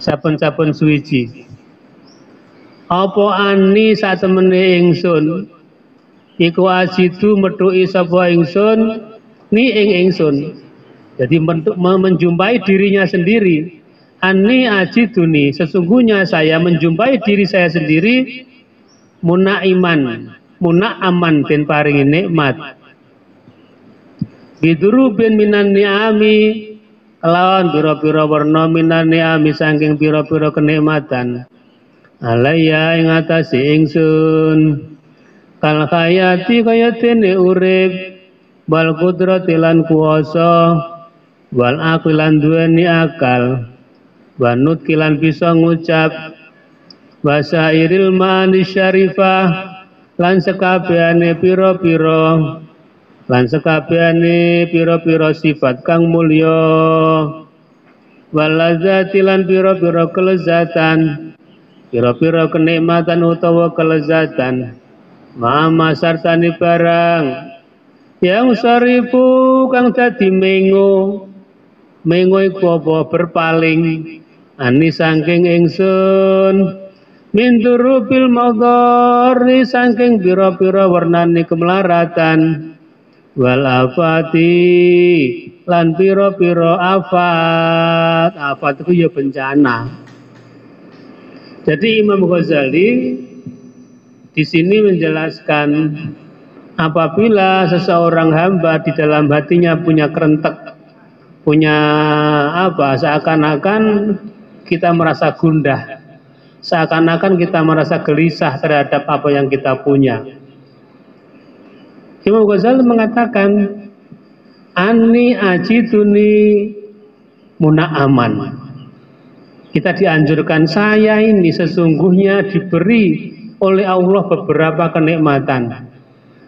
saben-saben suwiji. Apa ani satemene ingsun iku ajidu metuki sapa ingsun ni ing ingsun. Jadi menjumpai dirinya sendiri. Ani ajiduni, sesungguhnya saya menjumpai diri saya sendiri munaiman, munaaman den paringi nikmat. Bidurubin minan ni'ami, kelawan pira-pira warna minan ni'ami saking pira-pira kenikmatan. Alaya ing atase ingsun. Kal hayati kaya dene urip, wal qudrati lan kuwasa, wal aqilan duweni akal, wanut kilan bisa ngucap, wasairil ma'ani syarifah, lan sekabehane pira-pira, lan sekabehane pira-pira sifat kang mulya, walazati lan pira-pira kelezatan, pira-pira kenikmatan utawa kelezatan, ma'ama sartani barang yang sarifu kang dadi mengo iku apa berpaling ani saking ingsun min durubil madhari saking pira-pira warnane kemelaratan wal afati lan pira-pira afat itu ya bencana. Jadi Imam Ghazali di sini menjelaskan apabila seseorang hamba di dalam hatinya punya kerentek, punya seakan-akan kita merasa gundah, seakan-akan kita merasa gelisah terhadap apa yang kita punya. Imam Ghazali mengatakan ani ajiduni munaaman. Kita dianjurkan, saya ini sesungguhnya diberi oleh Allah beberapa kenikmatan.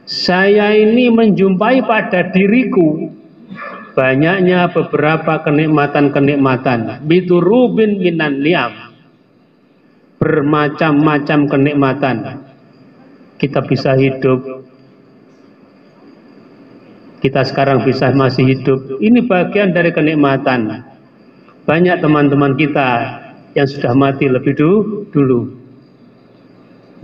Saya ini menjumpai pada diriku banyaknya beberapa kenikmatan-kenikmatan. Biturubin minan ni'am, bermacam-macam kenikmatan. Kita bisa hidup, kita sekarang masih hidup. Ini bagian dari kenikmatan. Banyak teman-teman kita yang sudah mati lebih dulu.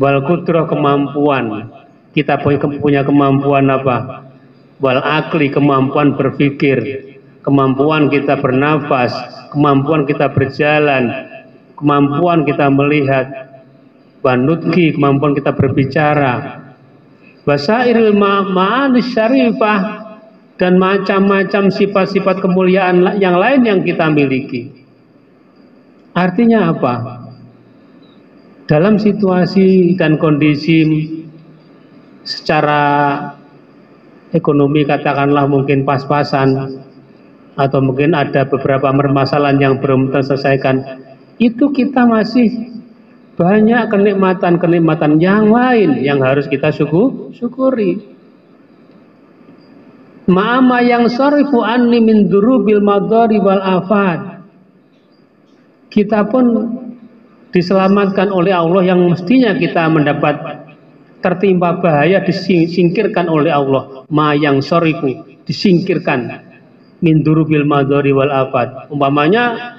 Wal qudrah, kemampuan. Kita punya kemampuan apa? Wal akli, kemampuan berpikir, kemampuan kita bernafas, kemampuan kita berjalan, kemampuan kita melihat, wanutki, kemampuan kita berbicara, wasairil ma'ani syarifah, dan macam-macam sifat-sifat kemuliaan yang lain yang kita miliki. Artinya apa? Dalam situasi dan kondisi secara ekonomi katakanlah mungkin pas-pasan, atau mungkin ada beberapa permasalahan yang belum terselesaikan, itu kita masih banyak kenikmatan-kenikmatan yang lain yang harus kita syukuri. Ma'ama yang sarifu anni min durubil madhari wal afat. Kita pun diselamatkan oleh Allah yang mestinya kita mendapat tertimpa bahaya disingkirkan oleh Allah. Ma yang sarifu, disingkirkan min durubil madhari wal afat. Umpamanya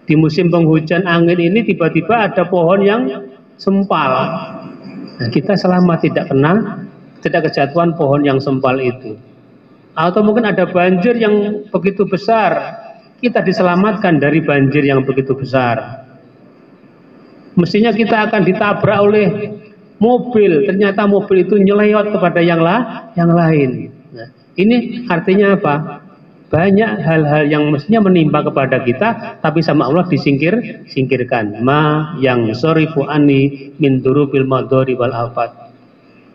di musim penghujan angin ini tiba-tiba ada pohon yang sempal. Nah, kita selamat, tidak kejatuhan pohon yang sempal itu. Atau mungkin ada banjir yang begitu besar, kita diselamatkan dari banjir yang begitu besar. Mestinya kita akan ditabrak oleh mobil, ternyata mobil itu nyeleyot kepada yang lain. Nah, ini artinya apa? Banyak hal-hal yang mestinya menimpa kepada kita, tapi sama Allah disingkirkan. Ma yang sorifu ani min durubil madhari wal afat.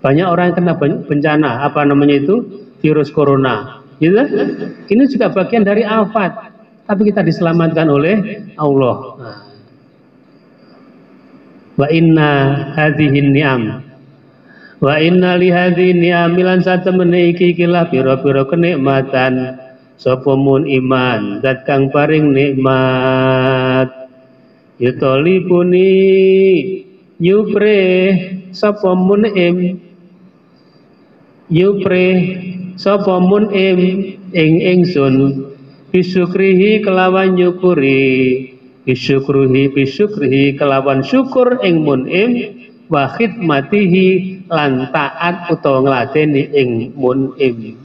Banyak orang yang kena bencana, apa namanya itu? Virus corona, gitu. Ini juga bagian dari afat, tapi kita diselamatkan oleh Allah. Wa inna hadhihi ni'am, wa inna li hadhihi ni'am lan satemene iki kilah pira-pira kenikmatan sapa mun iman zat kang paring nikmat yutolibuni yupre sapa mun yupre sapa mun ing ingsun bisukrihi kelawan nyukuri bisyukrihi kelawan syukur ing mun'im wa khidmatihi lan taat utawa ngladeni ing mun'im.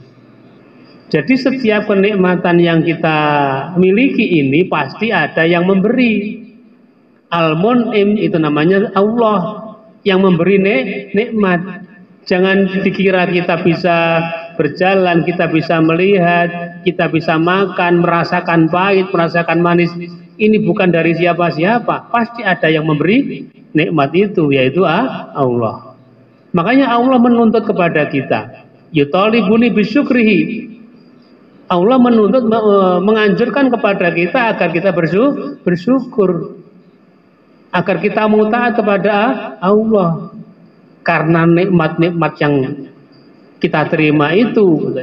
Jadi setiap kenikmatan yang kita miliki ini pasti ada yang memberi. Al-mun'im itu namanya Allah yang memberi nikmat. Jangan dikira kita bisa berjalan, kita bisa melihat, kita bisa makan, merasakan pahit, merasakan manis. Ini bukan dari siapa-siapa. Pasti ada yang memberi nikmat itu, yaitu Allah. Makanya Allah menuntut kepada kita. Yutalibuni bisyukrihi. Allah menuntut, menganjurkan kepada kita agar kita bersyukur. Agar kita mau taat kepada Allah. Karena nikmat-nikmat yang kita terima itu,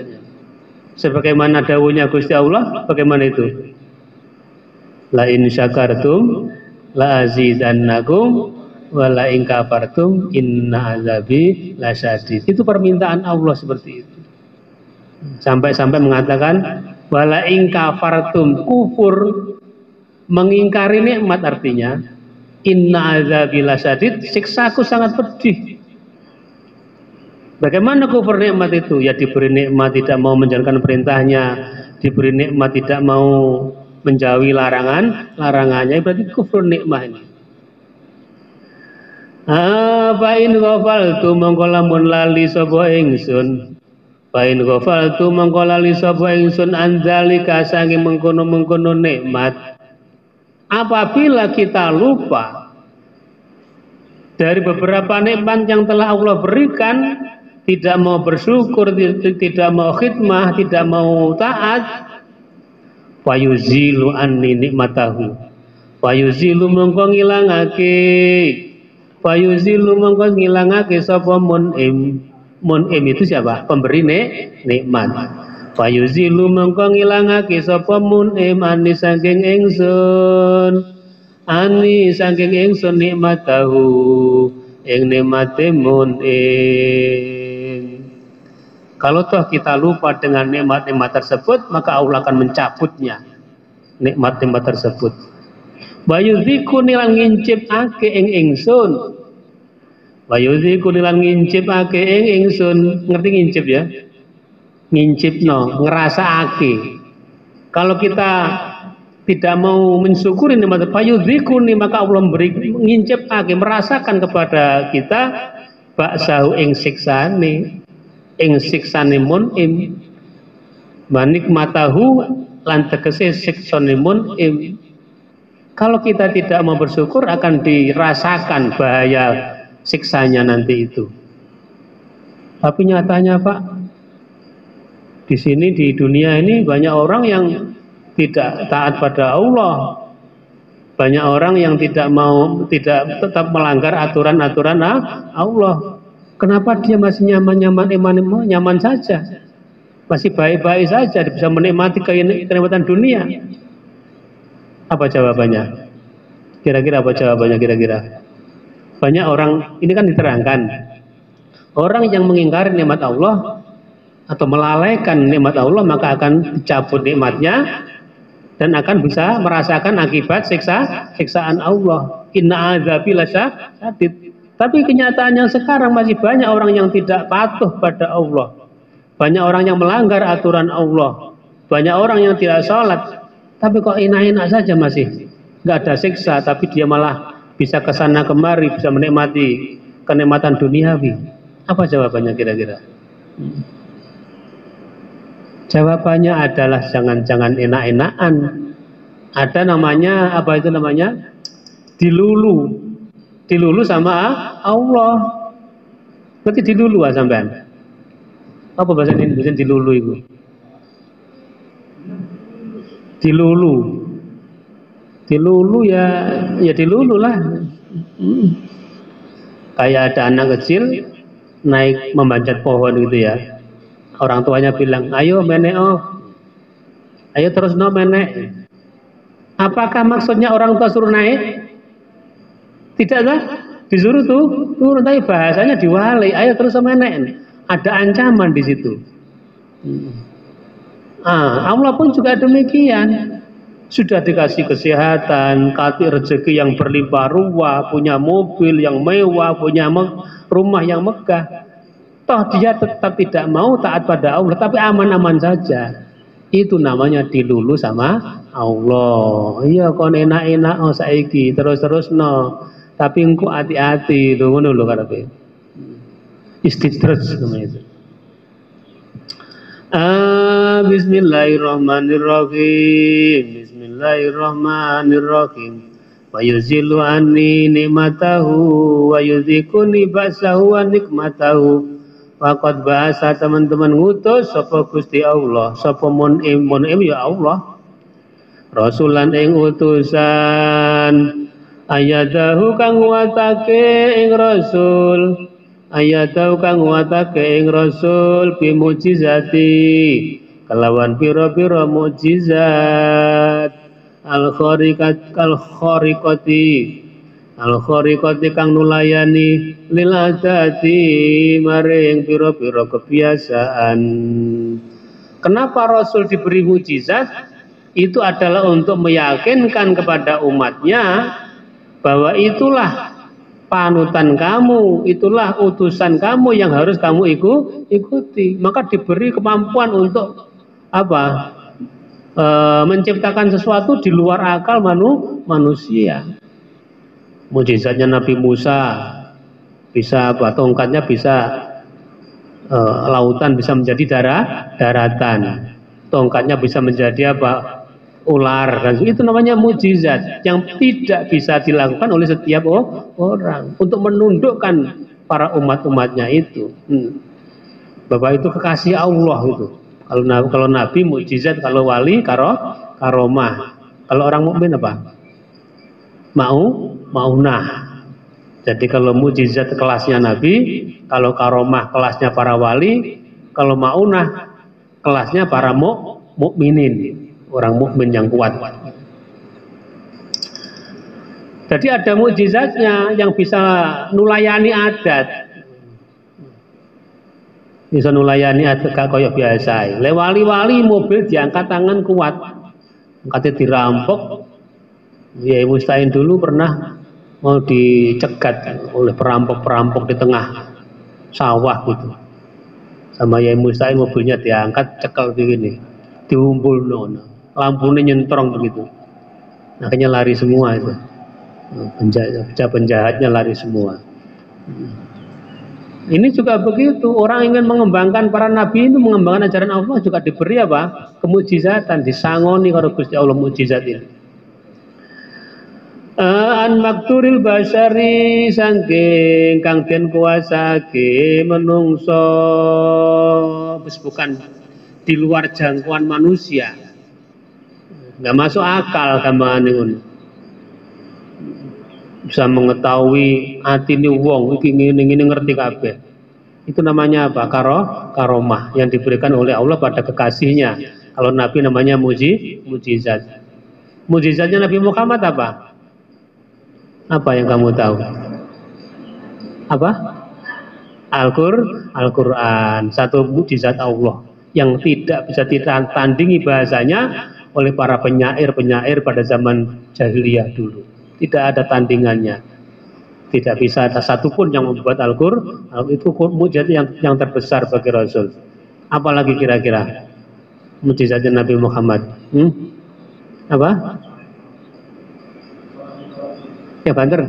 sebagaimana dawuhnya Gusti Allah, bagaimana itu? La in syakartum la azidannakum wa la in kafartum inna azabi lasyadid. Itu permintaan Allah seperti itu. Sampai-sampai mengatakan wala in kafartum, kufur, mengingkari nikmat, artinya inna azabi lasyadid, siksaku sangat pedih. Bagaimana kufur nikmat itu? Ya diberi nikmat tidak mau menjalankan perintahnya, diberi nikmat tidak mau menjauhi larangannya, berarti kufur nikmat ini. Fa in ghafaltu mongko lamun lali sapa ingsun, fa in ghafaltu mongko lali sapa ingsun anzalika sange mengkono-mengkono nikmat. Apabila kita lupa dari beberapa nikmat yang telah Allah berikan, tidak mau bersyukur, tidak mau khidmah, tidak mau taat, fayuzilu anni nikmatahu, fayuzilu mongko ngilangake sapa mun'im. Mun'im itu siapa? Pemberi nikmat. Fayuzilu mongko ngilangake sapa mun'im anni saking ingsun nikmatahu ing nikmate mun'im. Kalau toh kita lupa dengan nikmat-nikmat tersebut, maka Allah akan mencabutnya nikmat-nikmat tersebut. Bayuziku nilang ngincip ake ing ingsun. Bayuziku nilang ngincip ake ing ingsun. Ngerti ngincip ya? Ngincip no, ngerasa ake. Kalau kita tidak mau mensyukuri nikmat bayuziku nih, maka Allah memberi ngincip ake, merasakan kepada kita baksahu ing siksane. Ing siksane mun'im, manikmatahu lan tegese siksane mun'im. Kalau kita tidak mau bersyukur akan dirasakan bahaya siksanya nanti itu. Tapi nyatanya Pak, di sini di dunia ini banyak orang yang tidak taat pada Allah, banyak orang yang tidak tetap melanggar aturan-aturan Allah. Kenapa dia masih nyaman saja, masih baik-baik saja, bisa menikmati kenikmatan dunia? Apa jawabannya? Kira-kira apa jawabannya? Kira-kira banyak orang ini kan diterangkan, orang yang mengingkari nikmat Allah atau melalaikan nikmat Allah maka akan dicabut nikmatnya dan akan bisa merasakan akibat siksaan Allah. Inna azabi lasyadid. Tapi kenyataannya sekarang masih banyak orang yang tidak patuh pada Allah. Banyak orang yang melanggar aturan Allah. Banyak orang yang tidak sholat. Tapi kok enak-enak saja masih. Nggak ada siksa, tapi dia malah bisa kesana kemari, bisa menikmati kenikmatan duniawi. Apa jawabannya kira-kira? Jawabannya adalah jangan-jangan enak-enakan. Ada namanya, apa itu namanya? Dilulu sama Allah. Berarti dilulu sampean. Apa bahasa Indonesia dilulu itu? Dilulu ya dilulu lah. Kayak ada anak kecil naik memanjat pohon gitu ya. Orang tuanya bilang, ayo menek ayo terus menek. Apakah maksudnya orang tua suruh naik? Tidak lah, disuruh turun, tapi bahasanya diwali, ayo terus menek. Ada ancaman di situ. Allah pun juga demikian. sudah dikasih kesehatan, kasih rezeki yang berlimpah ruah, punya mobil yang mewah, punya rumah yang megah, toh dia tetap tidak mau taat pada Allah, tapi aman-aman saja. Itu namanya dilulu sama Allah. Iya kon enak-enak oh saiki terus-terus no. Tapi engko hati-hati lho ngono lho karepe. Istidraj namanya itu. Bismillahirrahmanirrahim. Bismillahirrahmanirrahim. Wa yuzilu anni nikmatahu wa yudhikuni ba'sahu wa nikmatahu. Waqad bahasa teman-teman ngutus sapa Gusti Allah, sapa mun'im ya Allah. Rasulan ing utusan ayadahu kang nguatake ing rasul, ayadahu kang nguatake ing rasul bi mukjizati kelawan pira-pira mukjizat al-khariqati kang nulayani lil adati maring pira-pira kebiasaan. Kenapa Rasul diberi mukjizat? Itu adalah untuk meyakinkan kepada umatnya bahwa itulah panutan kamu, itulah utusan kamu yang harus kamu ikuti. Maka diberi kemampuan untuk apa? Menciptakan sesuatu di luar akal manusia. Mukjizatnya Nabi Musa bisa apa? Tongkatnya bisa lautan bisa menjadi daratan. Tongkatnya bisa menjadi apa? Ular. Dan itu namanya mukjizat yang tidak bisa dilakukan oleh setiap orang untuk menundukkan para umat-umatnya itu. Bapak itu kekasih Allah itu. Kalau Nabi mukjizat, kalau wali karomah. Kalau orang mukmin apa? Maunah. Jadi kalau mukjizat kelasnya Nabi, kalau karomah kelasnya para wali, kalau maunah kelasnya para mukminin, orang mukmin yang kuat. Jadi ada mukjizatnya yang bisa nulayani adat. Bisa nulayani adat gak kaya biasa. Le wali-wali mobil diangkat tangan kuat. Angkatnya dirampok. Ya Mustain dulu pernah mau dicegat oleh perampok-perampok di tengah sawah gitu. Sama Yai Mustain mobilnya diangkat cekal begini, diumpul lampunya nyentrong begitu. Akhirnya lari semua itu. Penjahatnya lari semua. Ini juga begitu, orang ingin mengembangkan para nabi itu, mengembangkan ajaran Allah juga diberi apa? Kemujizatan, disangoni kalau Gusti Allah mujizat ini. An makturil basari sangking kang den kuasake menungso, bukan di luar jangkauan manusia, nggak masuk akal gambaran ini. Bisa mengetahui atine wong iki ngene ngerti kabeh. Itu namanya apa? Karomah yang diberikan oleh Allah pada kekasihnya. Kalau Nabi namanya mujizat. Mujizatnya Nabi Muhammad apa? Apa yang kamu tahu? Apa? Al-Quran. Satu mujizat Allah yang tidak bisa ditandingi bahasanya oleh para penyair-penyair pada zaman jahiliyah dulu. Tidak ada tandingannya. Tidak bisa ada satupun yang membuat Al-Quran. Itu mujizat yang terbesar bagi Rasul. Apalagi kira-kira mujizatnya Nabi Muhammad? Apa? Ya banter.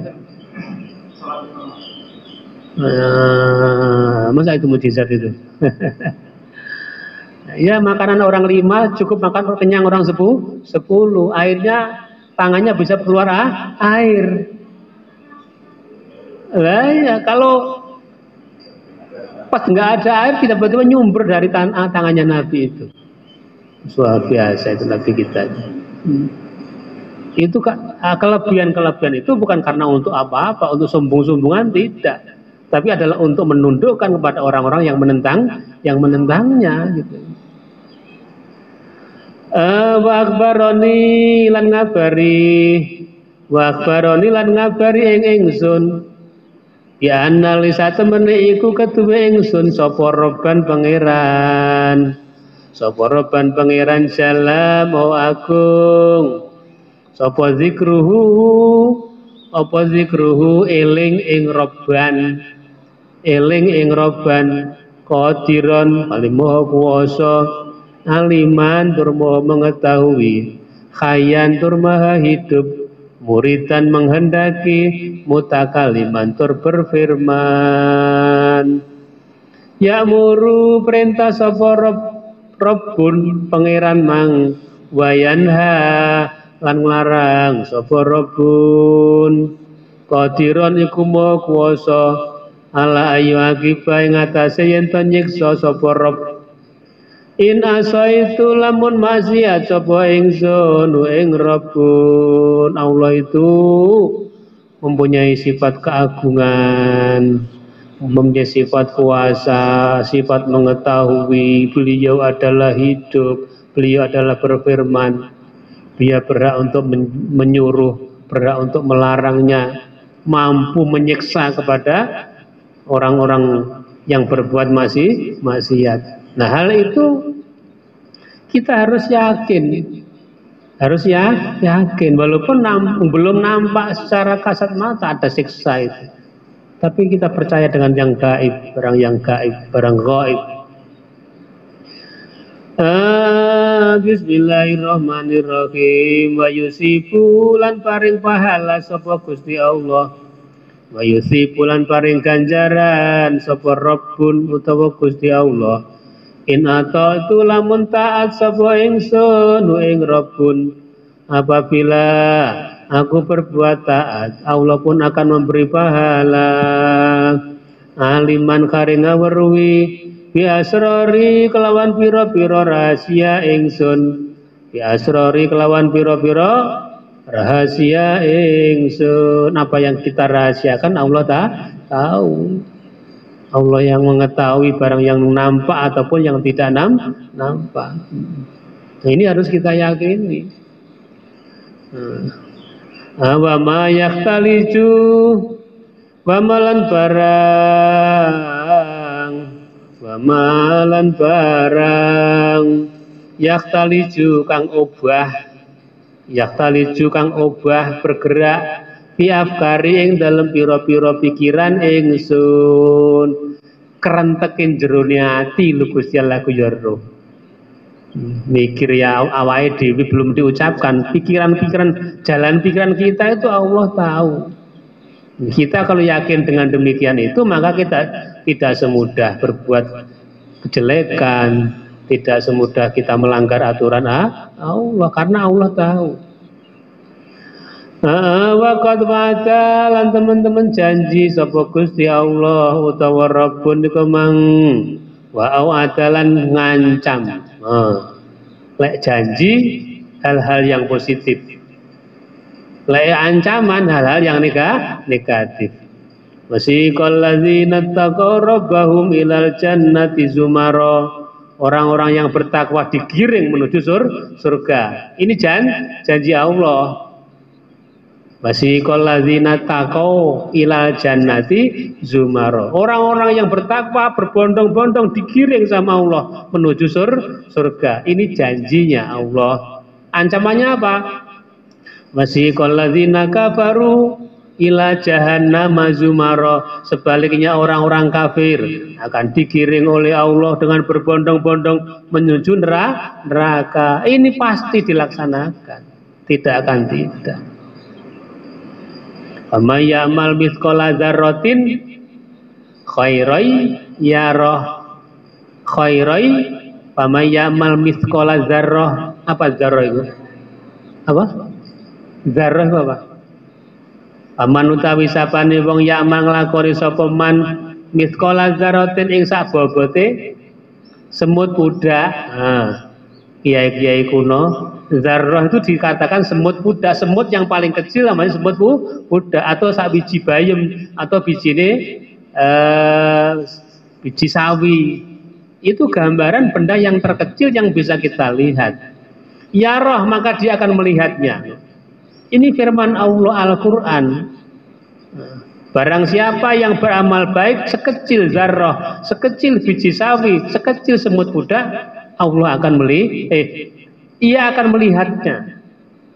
Masa itu mujizat itu? Ya makanan orang 5 cukup makan kenyang orang 10. Airnya tangannya bisa keluar air. Lah ya kalau pas nggak ada air tiba-tiba nyumber dari tangannya Nabi itu. Luar biasa itu Nabi kita. Itu kelebihan-kelebihan itu bukan karena untuk apa-apa, untuk sombong-sombongan tidak, tapi adalah untuk menundukkan kepada orang-orang yang menentangnya gitu. Wa akhbaroni lan ngabari ing ingsun ya analisa temene iku ketuwe ingsun sapa roban pangeran salam agung sapa zikruhu apa zikruhu eling ing robban qadiron paling maha kuwasa aliman tur maha mengetahui khayan tur maha hidup muridan menghendaki mutakaliman tur berfirman ya'muru perintah sapa Rabbun pangeran mang wayanha lan nglarang sapa Rabbun qadiron iku maha kuwasa ala ayu akiba ing atase yen to nyiksa sapa Rabb in asaitu lamun maksiat sapa ingsun ing Rabbun. Allah itu mempunyai sifat keagungan, mempunyai sifat kuasa, sifat mengetahui. Beliau adalah hidup, beliau adalah berfirman. Dia berhak untuk menyuruh, berhak untuk melarangnya, mampu menyiksa kepada orang-orang yang berbuat maksiat. Nah, hal itu kita harus yakin, yakin walaupun belum nampak secara kasat mata ada siksa itu, tapi kita percaya dengan yang gaib, barang gaib. Bismillahirrahmanirrahim. Wa yusifu lan paring pahala sapa Gusti Allah. Wa yusifu lan paring ganjaran sapa Rabbun utawa Gusti Allah. In ata'tu lamun taat sapa ingsun ing Rabbun. Apabila aku berbuat taat, Allah pun akan memberi pahala. Aliman karing ngweruhi bi asrori kelawan pira-pira rahasia ingsun. Bi asrori kelawan pira-pira rahasia ingsun. Apa yang kita rahasiakan Allah tahu. Allah yang mengetahui barang yang nampak ataupun yang tidak nampak. Nah, ini harus kita yakini. Wa ma yaktaliju wa malan barang yaktaliju kang obah bergerak fi afkari ing dalem pira-pira pikiran ingsun kerentekin jerone ati lho Gusti Allah ku yaro mikir ya awake dhewe belum diucapkan pikiran-pikiran jalan pikiran kita itu Allah tahu. Kita kalau yakin dengan demikian itu maka kita tidak semudah berbuat kejelekan, tidak semudah kita melanggar aturan Allah karena Allah tahu. Waqad wa'ada lan teman-teman janji sapa Gusti Allah utawa Rabbun iku mang wa'ada lan ngancam. Lek janji hal-hal yang positif. Lek ancaman hal-hal yang negatif. Wasiqal ladzina taqaw rabbahum ilal jannati zumara. Orang-orang yang bertakwa digiring menuju surga. Ini janji Allah. Wasiqal ladzina taqaw ilal jannati zumara. Orang-orang yang bertakwa berbondong-bondong digiring sama Allah menuju surga. Ini janjinya Allah. Ancamannya apa? Wasiqal ladzina kafaru ila jahannam zumara. Sebaliknya orang-orang kafir akan digiring oleh Allah dengan berbondong-bondong menuju neraka. Ini pasti dilaksanakan. Tidak akan tidak. Faman ya'mal mithqala dzarratin khairan yarah. Faman ya'mal mithqala dzarrah. Apa dzarrah itu? Apa? Dzarrah itu apa? Faman utawi sapane wong ya'mal nglakoni sapa man mithqala dzarratin ing sak bobote semut budak. Kiai-kiai kuno zarrah itu dikatakan semut budak, semut yang paling kecil namanya semut budak atau sak biji bayem atau biji sawi. Itu gambaran benda yang terkecil yang bisa kita lihat. Ya roh maka dia akan melihatnya. Ini firman Allah Al-Quran. Barang siapa yang beramal baik sekecil zarrah, sekecil biji sawi, sekecil semut budak, Allah akan ia akan melihatnya.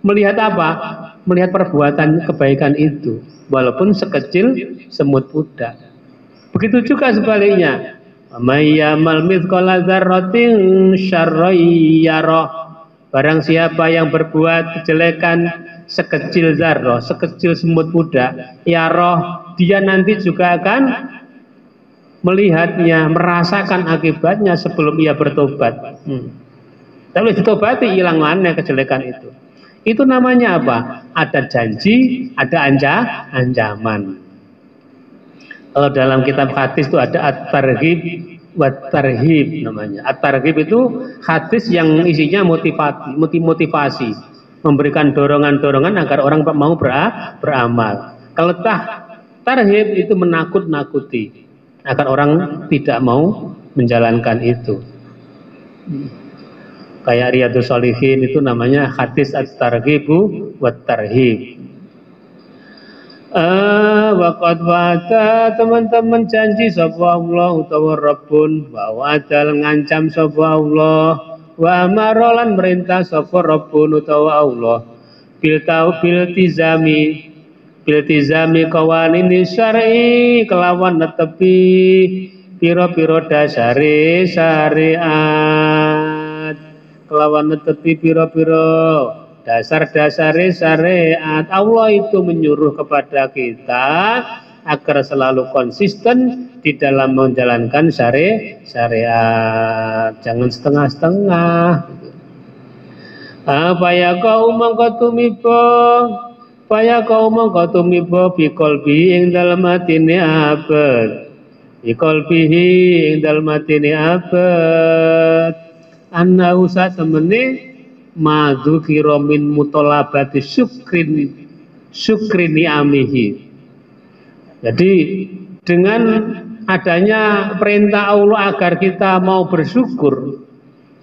Melihat apa? Melihat perbuatan kebaikan itu, walaupun sekecil semut pudak. Begitu juga sebaliknya. May ya'mal mithqala dzarratin syarran yarah. Barang siapa yang berbuat kejelekan sekecil zarrah, sekecil semut pudak, yarah, dia nanti juga akan melihatnya, merasakan akibatnya sebelum ia bertobat. Tapi ditobati hilang mana kejelekan itu. Itu namanya apa? Ada janji, ada ancaman. Kalau dalam kitab hadis itu ada at-targhib wa tarhib namanya. At-targhib itu hadis yang isinya motivasi, memberikan dorongan-dorongan agar orang mau beramal. Kalau tarhib itu menakut-nakuti agar orang tidak mau menjalankan itu. Kayak Riyadhus Shalihin itu namanya hadis at-targhibu wa tarhib. Waqad wa'ada, teman-teman janji sapa Allah utawa Rabbun, wa wa'adal ngancam sapa Allah, wa amarolan merintah sapa Rabbun utawa Allah bil tizami qawanini syar'i, kelawan netepi pira-pira dasare syariat, kelawan netepi pira-pira dasar-dasare syariat. Allah itu menyuruh kepada kita agar selalu konsisten di dalam menjalankan syariat, jangan setengah-setengah. Faya kaum mongko tumiba biqalbi ing dalem atine abad, biqalbihi ing dalem atine abad, anna usa temene madzukira min mutalabati syukri ni'amihi. Jadi dengan adanya perintah Allah agar kita mau bersyukur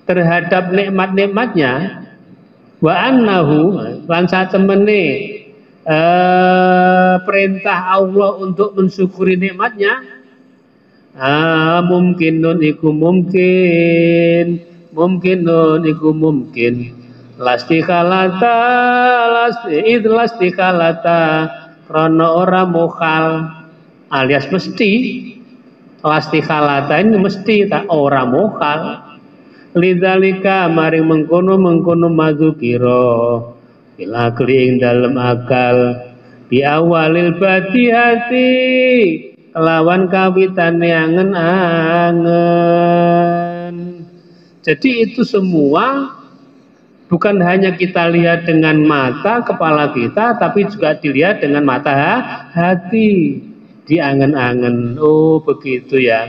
terhadap nikmat-nikmatnya, wa annahu lan satemene perintah Allah untuk mensyukuri nikmatnya, mungkinun iku mungkin lastikhalata karena ora mukhal alias mesti, lastikhalata ini mesti tak ora mukhal, lidzalika maring mengkono madzukira bila kling dalam akal bi awalil batihati kelawan kawitane angen-angen. Jadi itu semua bukan hanya kita lihat dengan mata kepala kita, tapi juga dilihat dengan mata hati, diangen-angen. Oh begitu ya,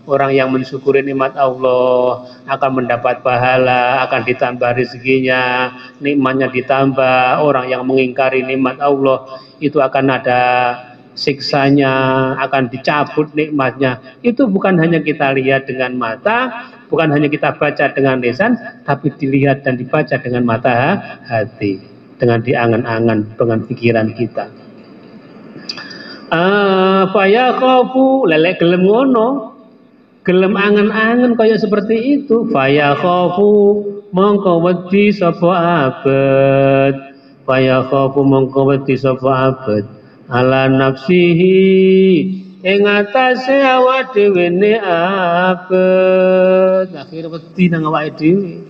orang yang mensyukuri nikmat Allah akan mendapat pahala, akan ditambah rezekinya, nikmatnya ditambah. Orang yang mengingkari nikmat Allah itu akan ada siksanya, akan dicabut nikmatnya. Itu bukan hanya kita lihat dengan mata, bukan hanya kita baca dengan lisan, tapi dilihat dan dibaca dengan mata hati, dengan diangan-angan dengan pikiran kita. Faya khofu lelek gelem ngono, gelem angen-angen kaya seperti itu. Faya khofu mongko wedi sapa abad, faya khofu mongko wedi sapa abad ala nafsihi ing atase awak dhewe ne abad. Akhir wedi nang awake dhewe.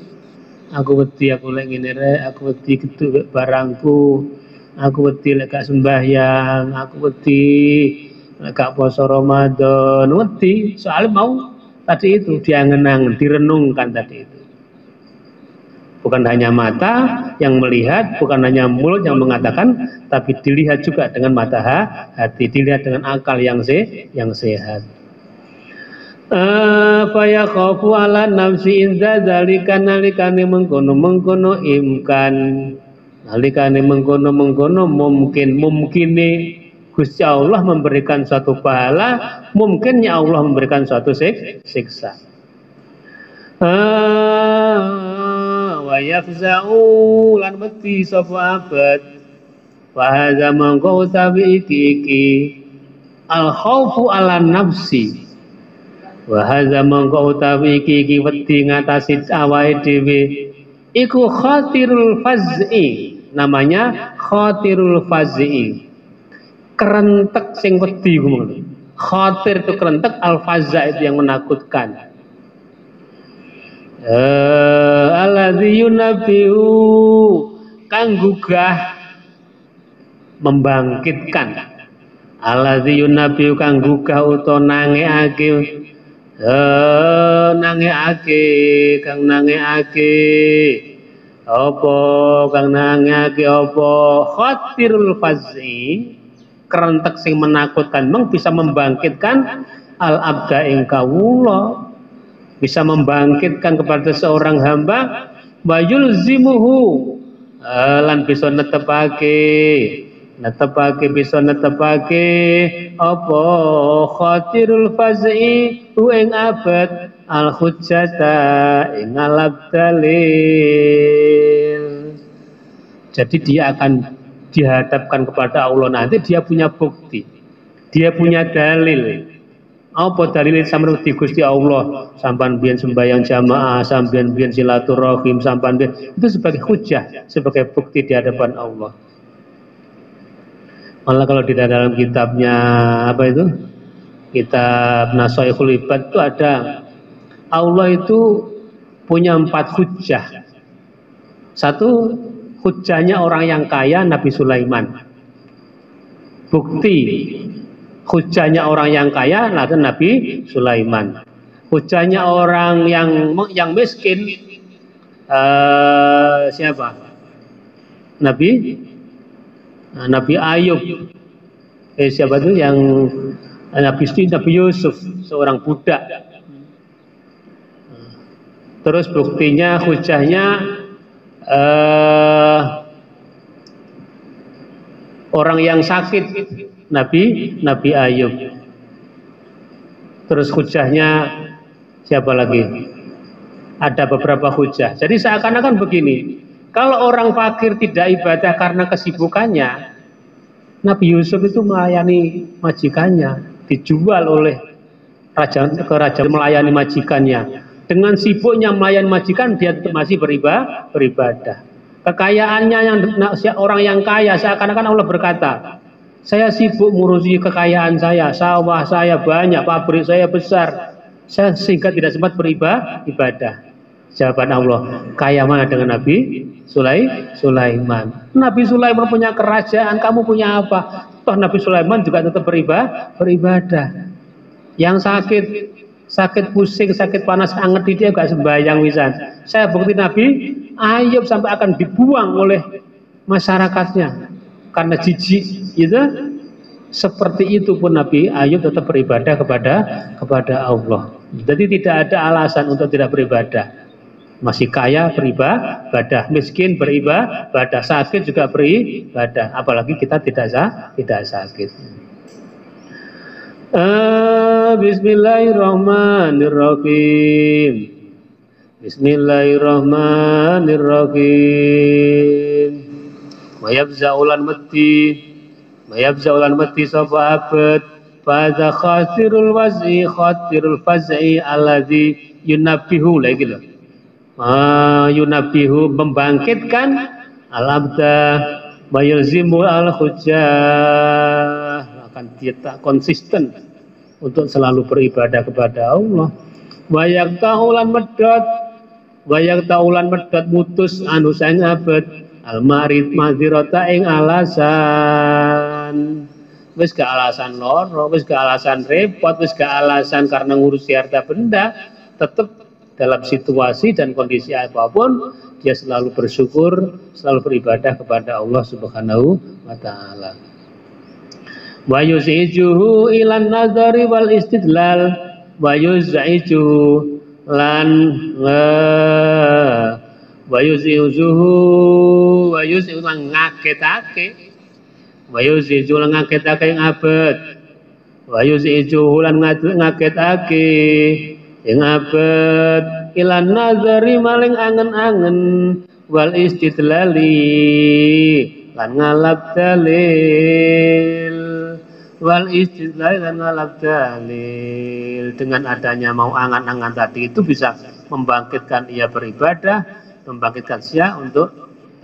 Aku wedi aku lek ngene rek, aku wedi gedhe barangku, aku wedi lek gak sembahyang, aku wedi lek gak poso Ramadan, wedi soal mau tadi itu diangen-angen, direnungkan tadi itu. Bukan hanya mata yang melihat, bukan hanya mulut yang mengatakan, tapi dilihat juga dengan mata hati, dilihat dengan akal yang sehat. Faya khafu ala nafsi inda zalika nalikane mengkono imkan, nalikane mengkono mungkine Gusti Allah memberikan suatu pahala, mungkinnya Allah memberikan suatu siksa. Wa yafza'u lan wedi sapa abad, wa hadza mangko utawi iki al khaufu ala nafsi, wa hadza mangko utawi iki wedi ngatasi awake dhewe iku khatirul faz'i, namanya khatirul fazi'i, kerentek sing wedi ngono. Khatir itu kerentek, al-faza itu yang menakutkan. Alladzi yunabbihu, kang gugah membangkitkan. Alladzi yunabbihu, kang gugah utawa nangeake, kang nangeake apa, kang nangeake apa, khatirul fazi, kerentek sing menakutkan, meng bisa membangkitkan al-abda ing kawula, bisa membangkitkan kepada seorang hamba, bayul zimuhu, lan bisa bisa netepake apa khatirul fazi ing abad al hujjata ing alab dalil. Jadi dia akan dihadapkan kepada Allah, nanti dia punya bukti, dia punya dalil. Apa dalil sampeyan di Gusti Allah, sampean biyen sembahyang jamaah, sampean biyen silaturahim, sampean biyen itu sebagai hujjah, sebagai bukti di hadapan Allah. Malah kalau di dalam kitabnya apa itu? Kitab Nasaihul Ibad itu ada, Allah itu punya 4 hujjah. Satu, hujjahnya orang yang kaya, Nabi Sulaiman. Bukti hujjahnya orang yang kaya, Nabi Sulaiman. Hujjahnya orang yang miskin, siapa? Nabi Ayub. Siapa itu yang Nabi Yusuf, seorang budak. Terus buktinya, hujjahnya orang yang sakit, Nabi Ayub. Terus hujjahnya siapa lagi? Ada beberapa hujjah. Jadi seakan-akan begini, kalau orang fakir tidak ibadah karena kesibukannya, Nabi Yusuf itu melayani majikannya, dijual oleh raja melayani majikannya. Dengan sibuknya melayani majikan, dia tetap masih beribadah. Kekayaannya orang yang kaya, seakan-akan Allah berkata, saya sibuk ngurusi kekayaan saya, sawah saya banyak, pabrik saya besar, sehingga tidak sempat beribadah. Jawaban Allah, kaya mana dengan Nabi Sulaiman? Nabi Sulaiman punya kerajaan, kamu punya apa? Toh Nabi Sulaiman juga tetap beribadah. Yang sakit pusing, sakit panas, anget dia gak sembahyang wisan. Saya bukti Nabi Ayub sampai akan dibuang oleh masyarakatnya karena jijik, gitu. Seperti itu pun Nabi Ayub tetap beribadah kepada Allah. Jadi tidak ada alasan untuk tidak beribadah. Masih kaya beribadah, miskin beribadah, sakit juga beribadah. Apalagi kita tidak sakit. Bismillahirrahmanirrahim. Bismillahirrahmanirrahim. Mayabza'ulan mati sapa abad pada khatirul faz'i alladzi yunabbihu lagi loh. Yunabbihu membangkitkan al-abda bayalzimu al-hujjah, akan dia konsisten untuk selalu beribadah kepada Allah. Wayak taulan medot mutus anu sang abad al-marid mazirata ing alasan. Wis gak alasan loro, wis gak alasan repot, wis gak alasan karena ngurusi harta benda, tetap dalam situasi dan kondisi apapun dia selalu bersyukur, selalu beribadah kepada Allah Subhanahu wa taala. Wa yuzijuhu ilan nazari wal istidlal, wa yuzijuhu lan wa yuzijuhu ngagetake, wa yuzijuhu lan ngagetake ing abad, wa yuzijuhu lan ngagetake ing abad ilan nazari maling angen-angen wal istidlali lan ngalap dalil, wal istidlali lan ngalap dalil. Dengan adanya mau angan-angan tadi itu bisa membangkitkan ia beribadah, membangkitkan sia untuk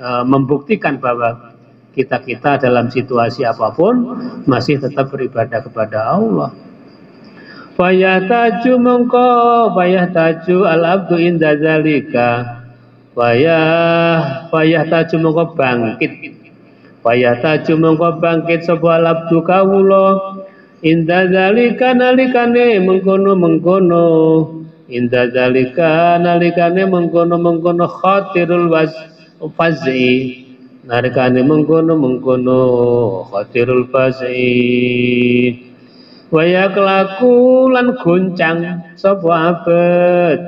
membuktikan bahwa kita dalam situasi apapun masih tetap beribadah kepada Allah. Fayahtaju al-abdu inda zalika, fayahtaju mongko bangkit sapa al-abdu kawula inda zalika nalikane mengkono inda zalika nalikane mengkono khatirul fazi, nalikane mengkono khatirul fazi. Waya kelakulan goncang sapa abet,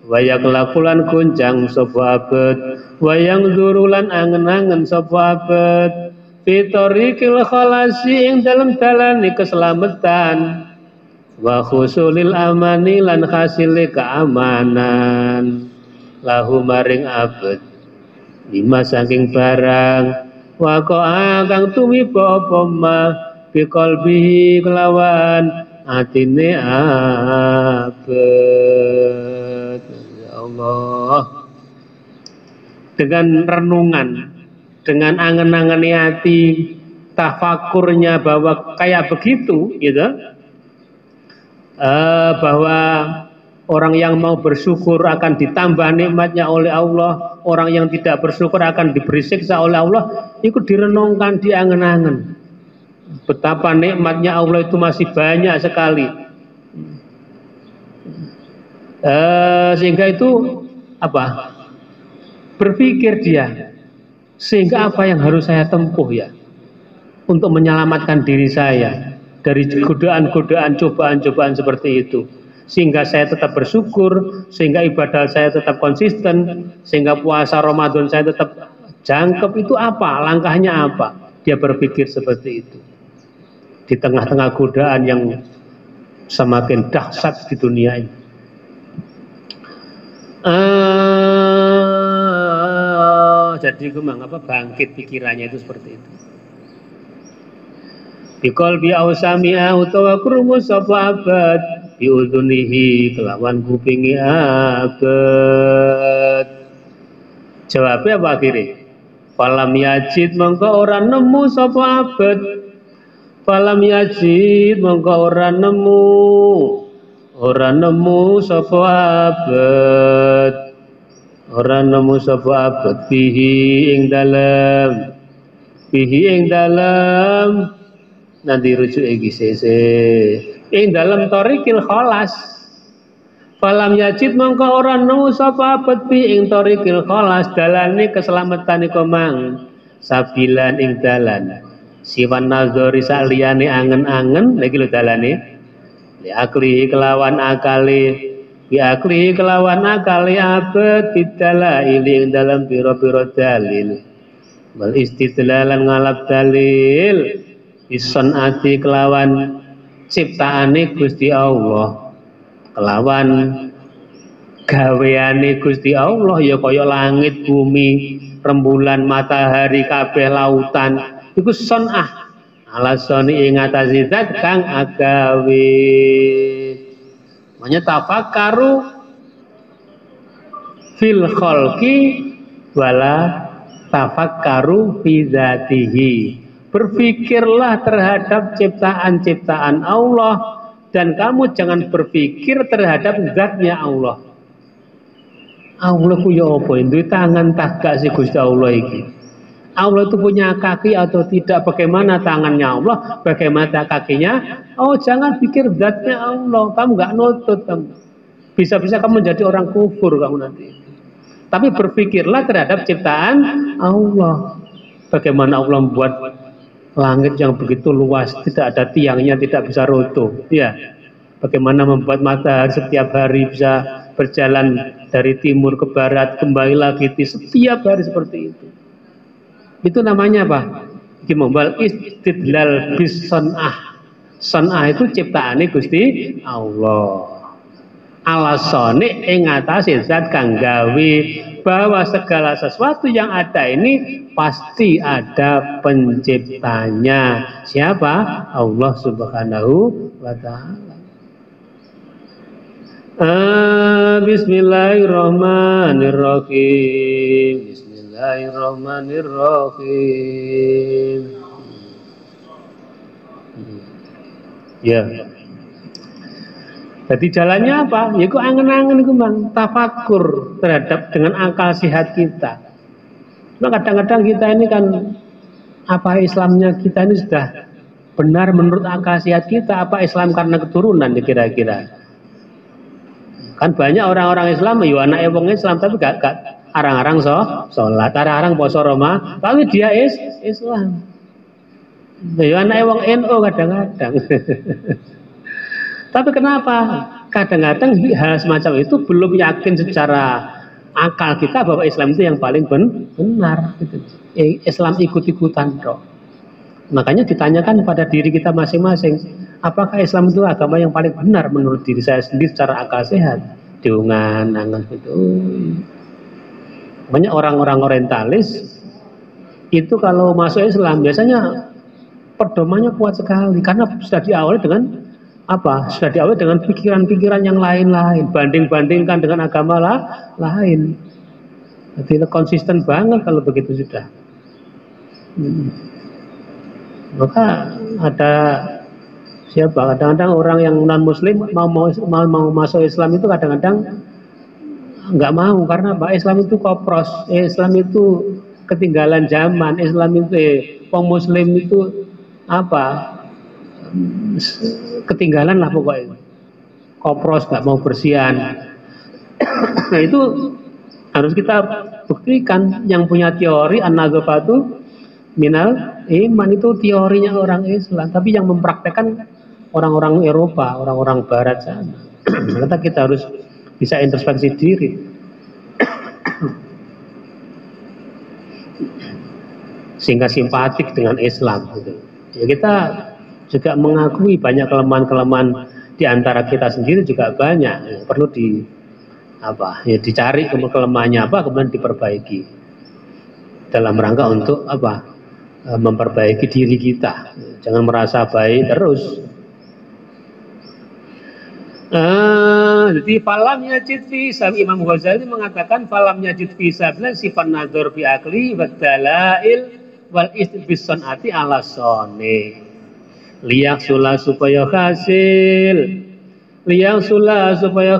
waya kelakulan goncang sapa abet, wayang zurulan angen-angen sapa abet, fitorikil khalasi ing dalam dalane keselamatan, wa khusulil amani lan hasile keamanan, lahu maring abet, lima saking barang, wa kang tumiba apa ma biqalbihi kelawan atine abet. Ya Allah, dengan renungan, dengan angen-angen hati, tafakurnya bahwa kayak begitu gitu, bahwa orang yang mau bersyukur akan ditambah nikmatnya oleh Allah, orang yang tidak bersyukur akan diberi siksa oleh Allah, itu direnungkan, diangen-angen betapa nikmatnya Allah itu masih banyak sekali, sehingga itu apa, berpikir dia, sehingga apa yang harus saya tempuh ya untuk menyelamatkan diri saya dari godaan-godaan, cobaan-cobaan seperti itu, sehingga saya tetap bersyukur, sehingga ibadah saya tetap konsisten, sehingga puasa Ramadan saya tetap jangkep. Itu apa langkahnya, apa dia berpikir seperti itu di tengah-tengah godaan yang semakin dahsyat di dunia ini. Jadi mengapa bangkit pikirannya itu seperti itu. Bikol bi ausami'a utawa krungu sapa abad bi udunihi kelawan kupingi abad. Jawabnya apa akhirnya? Falam yajid mongko ora nemu sapa abad. Falam yajid mongko ora nemu sapa abad, ora nemu sapa abad fihi ing dalem nanti rujuk iki sese ing dalem torikil kholas. Falam yajid mongko ora nemu sapa abad fi ing torikil kholas, dalane keselamatan iku mang sabilan ing dalan siwan nazari saliyane angen-angen lagi lho dalane liakli kelawan akali biakli kelawan akali abad bidalail ing dalam pira-pira dalil wal istidlalan ngalap dalil ison ati kelawan ciptaane Gusti Allah, kelawan gaweane Gusti Allah ya kaya langit, bumi, rembulan, matahari, kabeh lautan iku sonah alasoni ing atase zat kang agawe. Makanya tafakkaru fil khalqi wala tafakkaru fi dzatihi. Berpikirlah terhadap ciptaan-ciptaan Allah dan kamu jangan berpikir terhadap zatnya Allah. Allah ku ya apa? Duwe tangan tak gak sih Gusti Allah iki? Allah itu punya kaki atau tidak? Bagaimana tangannya Allah? Bagaimana kakinya? Oh, jangan pikir zatnya Allah. Kamu nggak nutut kamu. Bisa-bisa kamu menjadi orang kufur kamu nanti. Tapi berpikirlah terhadap ciptaan Allah. Bagaimana Allah membuat langit yang begitu luas, tidak ada tiangnya, tidak bisa runtuh. Ya. Bagaimana membuat matahari setiap hari bisa berjalan dari timur ke barat, kembali lagi di setiap hari seperti itu. Itu namanya apa? Gimambal istidlal bis son'ah. Son'ah itu ciptaane Gusti Allah. Alasone ing atase zat kang gawe bahwa segala sesuatu yang ada ini pasti ada penciptanya. Siapa? Allah Subhanahu wa taala. Bismillahirrahmanirrahim. Bismillahirrahmanirrahim. Ya. Jadi jalannya apa? Ya kok angen-angen itu bang, tafakur terhadap dengan akal sehat kita. Cuma kadang-kadang kita ini kan apa Islamnya kita ini sudah benar menurut akal sehat kita, apa Islam karena keturunan kira-kira. Kan banyak orang-orang Islam, ya anak wong Islam tapi gak arang-arang sholat, arang-arang poso Roma, tapi dia Islam. Ya anak wong NU kadang-kadang. Tapi kenapa? Kadang-kadang hal semacam itu belum yakin secara akal kita bahwa Islam itu yang paling benar. Gitu. Islam ikut-ikutan dong. Makanya ditanyakan pada diri kita masing-masing, apakah Islam itu agama yang paling benar menurut diri saya sendiri secara akal sehat? Diungan-angan gitu. Banyak orang-orang orientalis itu kalau masuk Islam biasanya pedomannya kuat sekali karena sudah diawali dengan apa? Sudah diawali dengan pikiran-pikiran yang lain-lain, banding-bandingkan dengan agama lain. Jadi konsisten banget kalau begitu sudah. Maka ada siapa? Kadang-kadang orang yang non Muslim mau masuk Islam itu kadang-kadang nggak mau karena Pak Islam itu kopros, Islam itu ketinggalan zaman, Islam itu orang Muslim itu apa? Ketinggalan lah pokoknya, kopros nggak mau bersihan. Nah itu harus kita buktikan. Yang punya teori an-nadzafatu minal iman itu teorinya orang Islam, tapi yang mempraktekkan orang-orang Eropa, orang-orang Barat sana. Maka kita harus bisa introspeksi diri. Sehingga simpatik dengan Islam gitu. Ya kita juga mengakui banyak kelemahan-kelemahan di antara kita sendiri juga banyak. Ya, perlu dicari kelemahannya apa, kemudian diperbaiki dalam rangka untuk memperbaiki diri kita. Jangan merasa baik terus. Jadi falam yajid fi sabi, Imam Ghazali mengatakan falam yajid fi sabla sifat nadzur bi akli wa dalail wal istibis sunati ala sone. Liyak sula supaya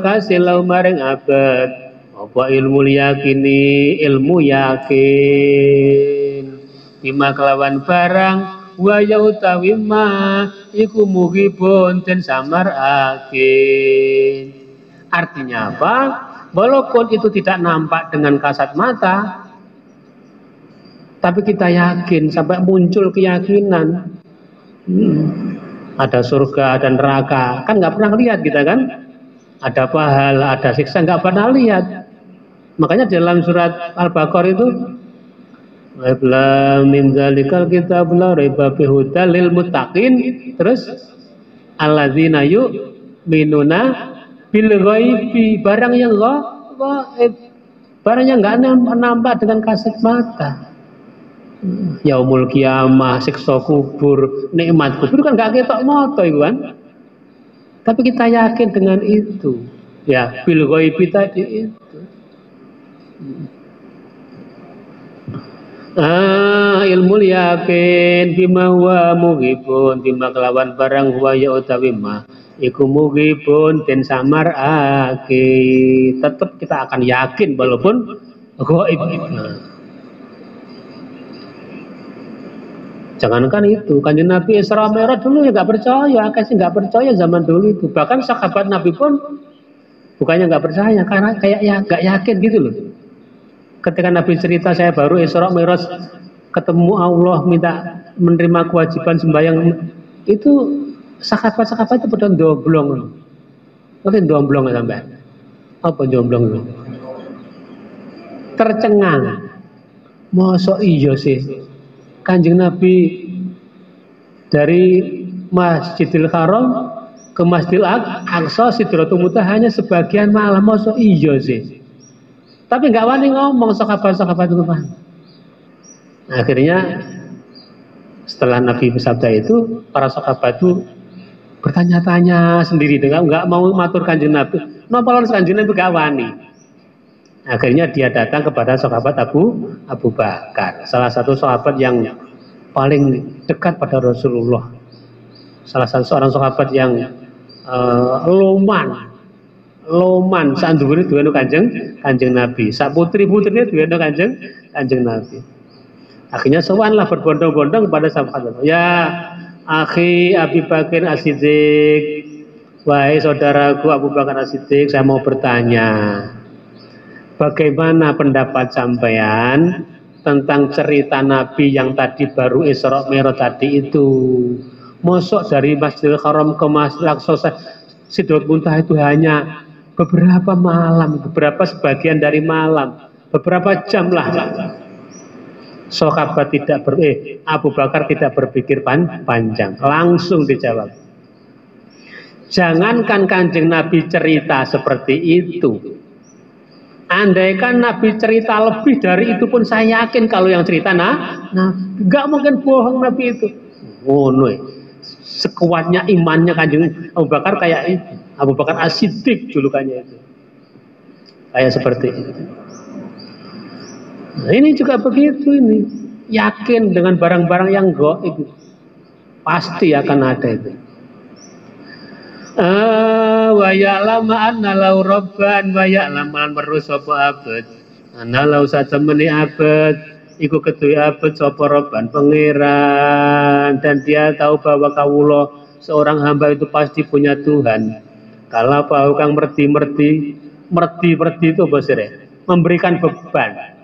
hasil lau maring abad apa ilmu yakini, ilmu yakin bima kelawan barang wa yautawi ma iku mughibun den samarake. Artinya apa? Walaupun itu tidak nampak dengan kasat mata, tapi kita yakin sampai muncul keyakinan. Ada surga dan neraka, kan nggak pernah lihat kita kan? Ada pahala, ada siksa, nggak pernah lihat. Makanya dalam surat Al-Baqarah itu min zalikal kitab la raiba fihi hudal lil muttaqin, terus alladzina yu'minuna bil ghaibi, barang yang gaib, barang yang nggak nampak dengan kasat mata. Yaumul kiamah, siksa kubur, nikmat kubur kan gak ketok moto itu kan. Tapi kita yakin dengan itu. Ya, bil ghaibi tadi itu. Ilmu yakin bima wa mughibun, bima kelawan barang huwa ya utawi ma iku mughibun den samarake. Tetap kita akan yakin walaupun ghaib. Jangankan itu, Kanjeng Nabi Isra Mi'raj dulu ya nggak percaya, kasih nggak percaya zaman dulu itu. Bahkan sahabat Nabi pun bukannya nggak percaya, karena kayak ya nggak yakin gitu loh. Ketika Nabi cerita saya baru Isra Mi'raj ketemu Allah, minta menerima kewajiban sembahyang, itu sahabat-sahabat itu pada domblong. Nanti domblong sampai apa domblong itu? Tercengang. Mosok iya sih. Kanjeng Nabi dari Masjidil Haram ke Masjidil Aqsa Sidratul Muntaha hanya sebagian malam, masa iya sih. Tapi nggak wani ngomong sahabat-sahabat itu paham. Akhirnya setelah Nabi bersabda itu, para sahabat itu bertanya-tanya sendiri, nggak mau matur Kanjeng Nabi. napa lan Kanjeng Nabi gak wani. Akhirnya dia datang kepada sahabat Abu Bakar, salah satu sahabat yang paling dekat pada Rasulullah, salah satu seorang sahabat yang loman sandhuwure duwe Kanjeng Nabi, sak putri-putrine duwe Kanjeng Nabi. Akhirnya sowanlah berbondong-bondong kepada sahabat, ya akhi Abi Bakar As-Siddiq, wahai saudaraku Abu Bakar As-Siddiq, saya mau bertanya, bagaimana pendapat sampean tentang cerita Nabi yang tadi baru Isra Mi'raj tadi itu? Mosok dari Masjidil Haram ke Masjidil Aqsa Sidratul Muntaha itu hanya beberapa malam, beberapa sebagian dari malam, beberapa jam lah. Sahabat Abu Bakar tidak berpikir panjang, langsung dijawab. Jangankan Kanjeng Nabi cerita seperti itu, andaikan Nabi cerita lebih dari itu pun saya yakin kalau yang cerita nggak mungkin bohong Nabi itu. Sekuatnya imannya Kanjeng Abu Bakar kayak itu. Abu Bakar As-Siddiq julukannya itu. Kayak seperti itu. Nah, ini juga begitu ini. Yakin dengan barang-barang yang gaib itu. Pasti akan ada itu. Wa ya'lamu anna lau rabban wa ya'lamu an merus sapa abad. Ana lau satemene abad iku keduwe abad sapa rabban pangeran, dan dia tahu bahwa kawula seorang hamba itu pasti punya Tuhan. Kalau bau kang merti itu bosire memberikan beban.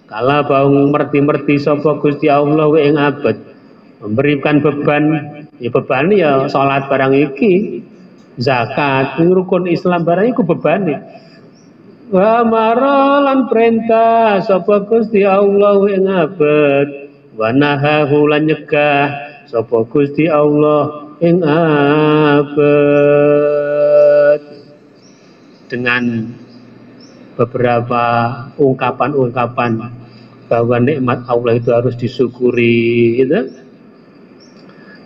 Kalau bau merti sapa Gusti Allah ing abad memberikan beban, ya salat barang iki, zakat, rukun Islam barang iku beban. Wa maralan perintah sapa Gusti Allah ing abad, wa nahahu lan nyegah sapa Gusti Allah ing abad, dengan beberapa ungkapan-ungkapan bahwa nikmat Allah itu harus disyukuri, gitu?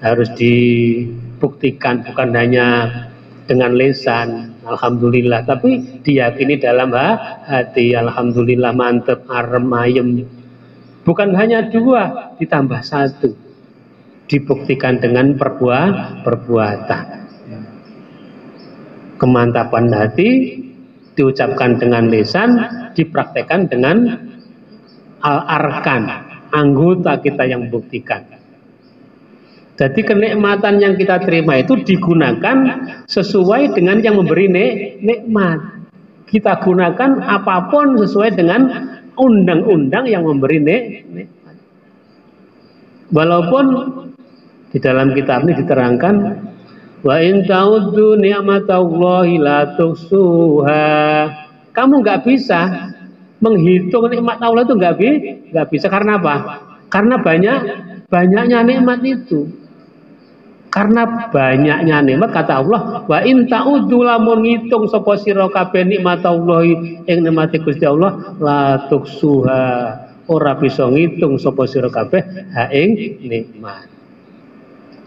Harus dibuktikan bukan hanya dengan lisan, alhamdulillah, tapi diyakini dalam hati, alhamdulillah, mantep, arem, ayem. Bukan hanya dua, ditambah satu, dibuktikan dengan perbuatan. Kemantapan hati diucapkan dengan lisan, dipraktekkan dengan al-arkan, anggota kita yang membuktikan. Jadi kenikmatan yang kita terima itu digunakan sesuai dengan yang memberi nikmat. Kita gunakan apapun sesuai dengan undang-undang yang memberi nikmat. Walaupun di dalam kitab ini diterangkan, wa in ta'uddu ni'matallahi la tuhsuha. Kamu nggak bisa menghitung nikmat Allah itu, nggak bisa. Karena apa? Karena banyaknya nikmat itu. Karena banyaknya nikmat, kata Allah, wa in ta'uddu lamun ngitung sapa sira kabeh nikmatallahi ing nikmate Gusti Allah la tuhsuha, ora bisa ngitung sapa sira kabeh ha ing nikmat.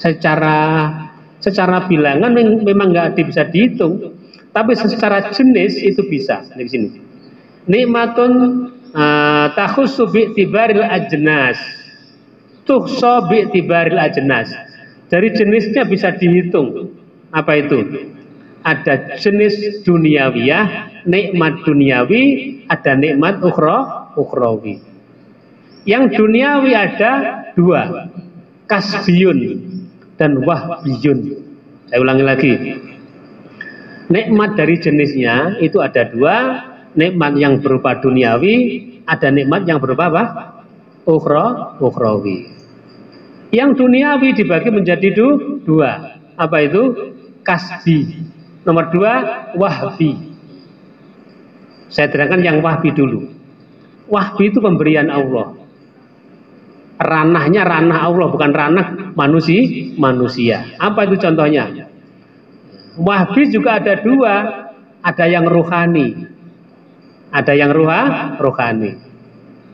Secara bilangan memang nggak bisa dihitung, tapi secara jenis itu bisa. Di sini nikmatun takhussu bi'tibaril ajnas, tuhsa bi'tibaril ajnas. Dari jenisnya bisa dihitung. Apa itu? Ada jenis duniawiyah, nikmat duniawi, ada nikmat ukhrawi. Yang duniawi ada dua, kasbiyun dan wahbiyun. Saya ulangi lagi. Nikmat dari jenisnya itu ada dua, nikmat yang berupa duniawi, ada nikmat yang berupa apa? Ukhrawi. Yang duniawi dibagi menjadi dua. Apa itu? Kasbi. Nomor dua, wahbi. Saya terangkan yang wahbi dulu. Wahbi itu pemberian Allah. Ranahnya ranah Allah, bukan ranah manusia. Apa itu contohnya? Wahbi juga ada dua. Ada yang ruhani, ada yang rohani.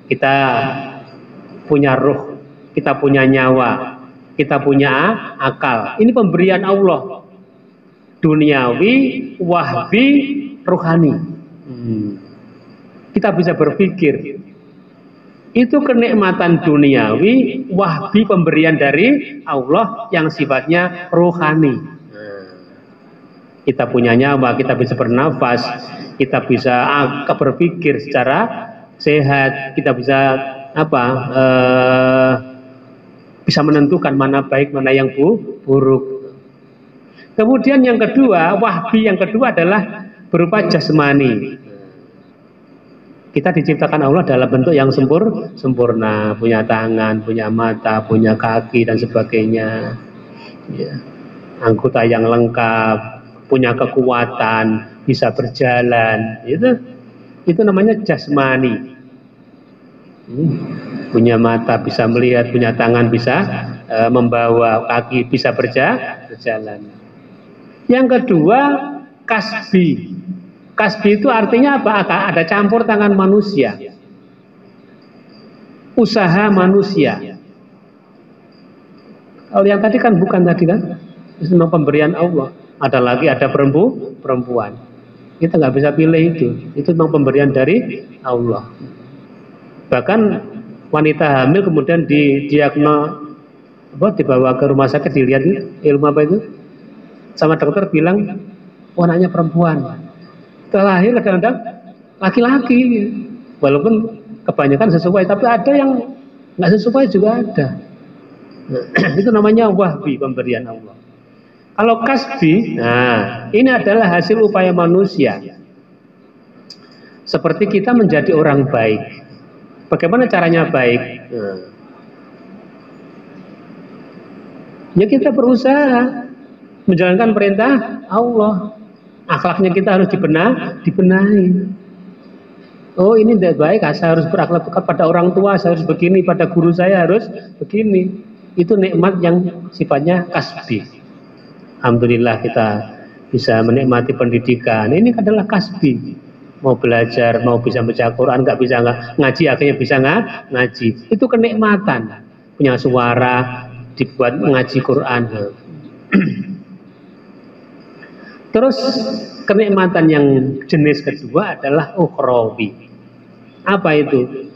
Kita punya ruh, kita punya nyawa, kita punya akal. Ini pemberian Allah. Duniawi, wahbi, rohani. Kita bisa berpikir. Itu kenikmatan duniawi, wahbi pemberian dari Allah yang sifatnya rohani. Kita punya nyawa, kita bisa bernafas, kita bisa berpikir secara sehat, kita bisa bisa menentukan mana baik, mana yang buruk. Kemudian yang kedua, wahbi yang kedua adalah berupa jasmani. Kita diciptakan Allah dalam bentuk yang sempurna, punya tangan, punya mata, punya kaki dan sebagainya. Ya. Anggota yang lengkap, punya kekuatan, bisa berjalan. Itu namanya jasmani. Punya mata bisa melihat, punya tangan bisa membawa, kaki bisa berjalan. Yang kedua, kasbi. Kasbi itu artinya apa? Ada campur tangan manusia, usaha manusia. Kalau yang tadi kan bukan tadi kan, itu memang pemberian Allah. Ada perempuan. Kita nggak bisa pilih itu memang pemberian dari Allah. Bahkan wanita hamil kemudian dibawa ke rumah sakit, dilihat ilmu apa itu, sama dokter bilang, oh anaknya perempuan. Lahir kadang-kadang laki-laki, walaupun kebanyakan sesuai, tapi ada yang nggak sesuai juga ada. Itu namanya wahbi, pemberian Allah. Kalau kasbi, ini adalah hasil upaya manusia. Seperti kita menjadi orang baik. Bagaimana caranya baik? Ya kita berusaha menjalankan perintah Allah. Akhlaknya kita harus dibenahi. Oh ini tidak baik, saya harus berakhlak pada orang tua, saya harus begini, pada guru saya harus begini. Itu nikmat yang sifatnya kasbi. Alhamdulillah kita bisa menikmati pendidikan. Ini adalah kasbi. Mau belajar, mau bisa baca Quran, nggak bisa ngaji, akhirnya bisa ngaji. Itu kenikmatan. Punya suara, dibuat ngaji Quran. Terus kenikmatan yang jenis kedua adalah ukhrawi. Apa itu?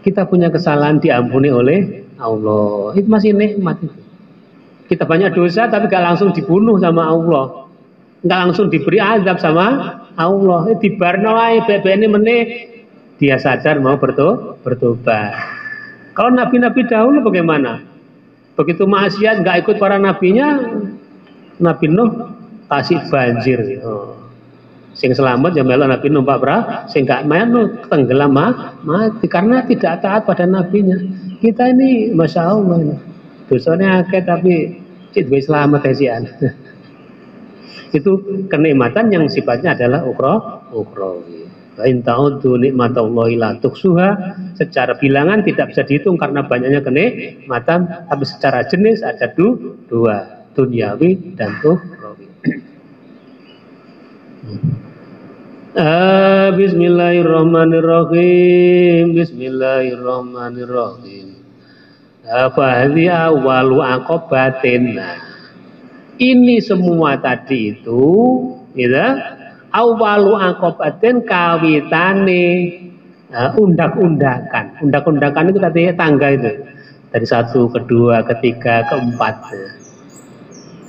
Kita punya kesalahan diampuni oleh Allah. Itu masih nikmat itu. Kita banyak dosa tapi gak langsung dibunuh sama Allah. Gak langsung diberi azab sama Allah. Dibarno ae bebene meneh dia sadar mau bertobat. Kalau nabi-nabi dahulu bagaimana? Begitu maksiat gak ikut para nabinya, Nabi Nuh kasih banjir. Sing selamat ya melok Nabi numpak perahu, sing gak melu tenggelam mati karena tidak taat pada nabinya. Kita ini masya Allah ini dosanya akeh tapi cik duwe selamat hesian. Itu kenikmatan yang sifatnya adalah ukhrawi. Wa in ta'uddu nikmatallahi la tuhsuha. Secara bilangan tidak bisa dihitung karena banyaknya kenikmatan, tapi secara jenis ada dua, duniawi dan ukhrawi. Bismillahirrahmanirrahim. Bismillahirrahmanirrahim. Fahdi awalu aqobatin. Ini semua tadi itu, gitu. Awalu aqobatin kawitane undak-undakan. Undak-undakan itu katanya tangga itu. Dari 1, kedua, ketiga, keempat.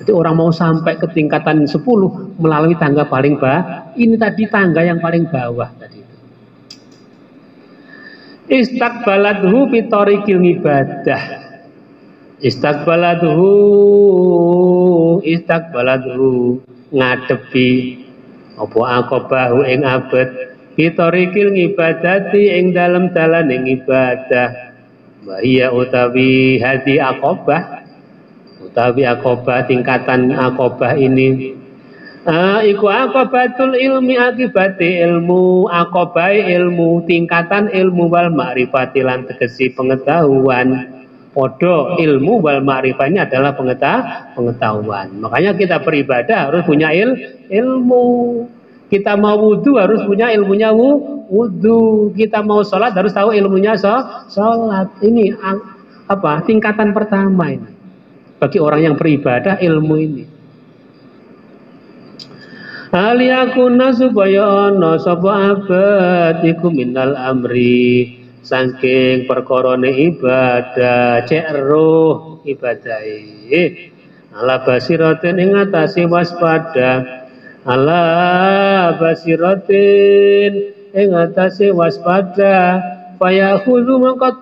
Jadi orang mau sampai ke tingkatan 10 melalui tangga paling bawah. Ini tadi tangga yang paling bawah tadi. Istaqbaladhu bitoriqil ibadah. Istaqbaladhu ngadepi apa aqobahu ing abad bitoriqil ibadati ing dalem dalaning ibadah. Wa iya utawi hadi aqobah, utawi aqobah tingkatan aqobah ini iku aqobatul ilmi akibati ilmu, aqobai ilmu, tingkatan ilmu wal ma'rifati lan tegesi pengetahuan. Podo ilmu wal ma'rifahnya adalah pengetahuan. Makanya kita beribadah harus punya ilmu. Kita mau wudu harus punya ilmunya wudu. Kita mau sholat harus tahu ilmunya sholat. Ini apa? Tingkatan pertama ini. Bagi orang yang beribadah ilmu ini. Aliyakuna supaya ana sapa abad iku minal amri saking perkorone ibadah cek roh ibadahe ala basiratin ing atase waspada ala basiratin ing atase waspada fayakhudhu mangko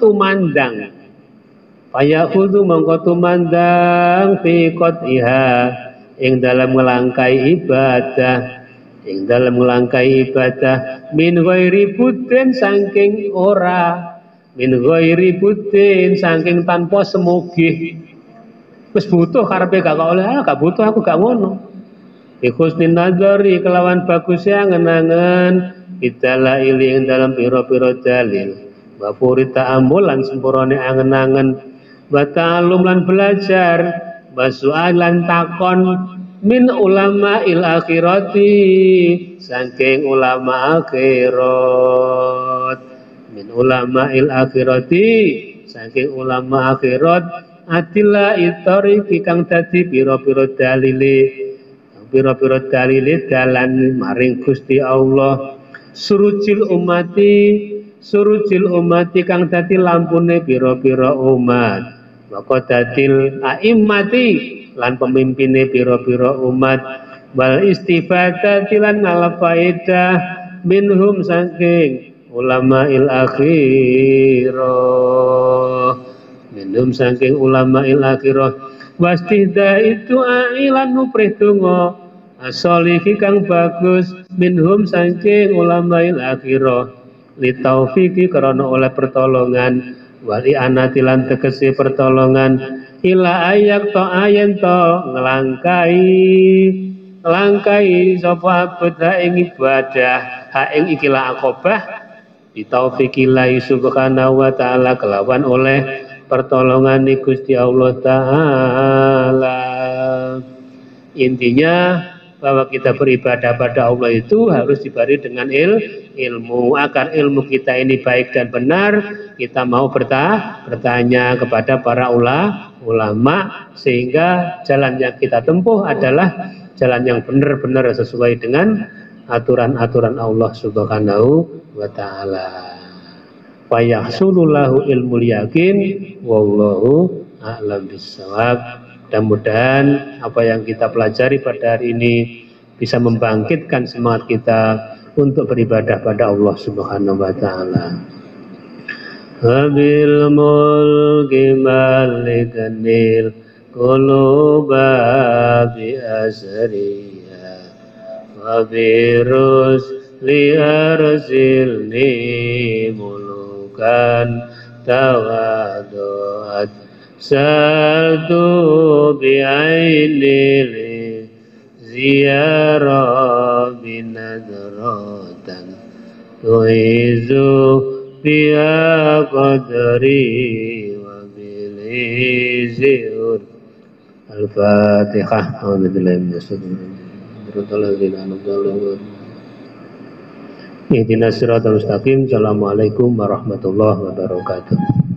tumandang fi qatiha ing dalam ngelangkai ibadah min ghairi butin saking ora min ghairi butin saking tanpa semugih wis butuh karepe gak oleh gak butuh aku gak ngono bi husnin nazari kelawan bagusnya angen-angen bidala ili ing dalam pira-pira dalil wa purita ambulan sempurane angen-angen wa ta'allum lan belajar wa su'al lan takon min ulama il akhirati saking ulama akhirat min ulama il akhirati saking ulama akhirat adilla itariki kang dadi pira-pira dalile dalan maring Gusti Allah surujil umati kang dadi lampune pira-pira umat maka dadil a'immati lan pemimpine pira-pira umat wal istifadati lan ngalfaedah minhum saking ulama il akhirah wastihda itu ailan nuprih donga asolihi kang bagus minhum saking ulama il akhirah li taufiki karena oleh pertolongan wali anatilan tegese pertolongan ila ayak to ayen to ngelangkai sapa abad ing ibadah ing ikilah akobah ditaufikillahi subhanahu wa ta'ala kelawan oleh pertolongan Gusti Allah ta'ala. Intinya bahwa kita beribadah pada Allah itu harus dibarengi dengan ilmu agar ilmu kita ini baik dan benar kita mau bertanya kepada para ulama sehingga jalan yang kita tempuh adalah jalan yang benar-benar sesuai dengan aturan-aturan Allah Subhanahu wa ta'ala. Fa yahsulullahu ilmul yakin wallahu a'lam bissawab. Mudah-mudahan apa yang kita pelajari pada hari ini bisa membangkitkan semangat kita untuk beribadah pada Allah Subhanahu wa ta'ala. Wabil mulki malikanil quluba bi asriya wabirus li arsilni mulukan tawadu'at saltu bi'ainil ziyara binadratan tu'izu bi'a qadri wa bilizir al-fatihah a'udzubillahi minasyaitonir rajim. Assalamualaikum warahmatullahi wabarakatuh.